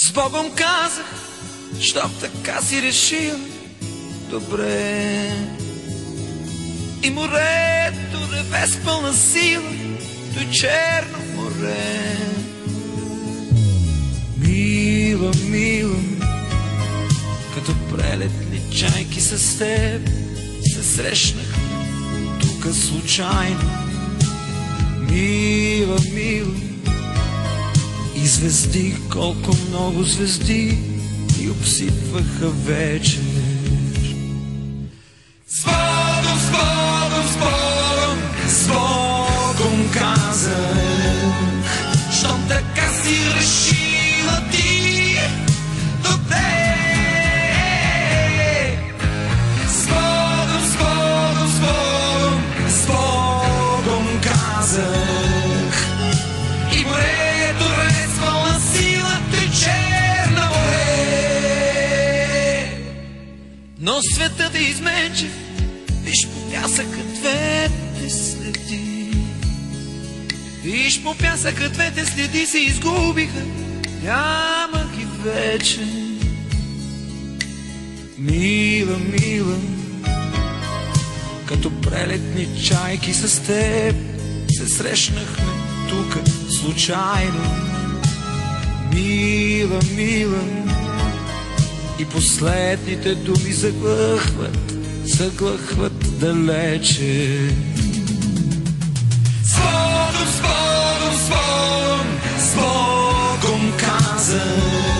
С Богом казах, щом така си решил, добре. И морето реве с пълна сила, той черно море. Мила, мила, като прелетни чайки с теб се срещнахме тука случайно. Мила, мила, и звезди, колко много звезди и обсипваха вечер. С Богом, с Богом, с Богом, с Богом казах, щом така си решила ти, добре. С Богом, с Богом, с Богом, с Богом казах, и морето резвала силата и черна море. Но светът е изменчив, виж по пясъка двете следи. Виж по пясъка двете следи се изгубиха, няма ги вече. Мила, мила, като прелетни чайки с теб се срещнахме тука случайно. Мила, мила, и последните думи заглъхват далече. С Богом, с Богом, с Богом, с Богом казах,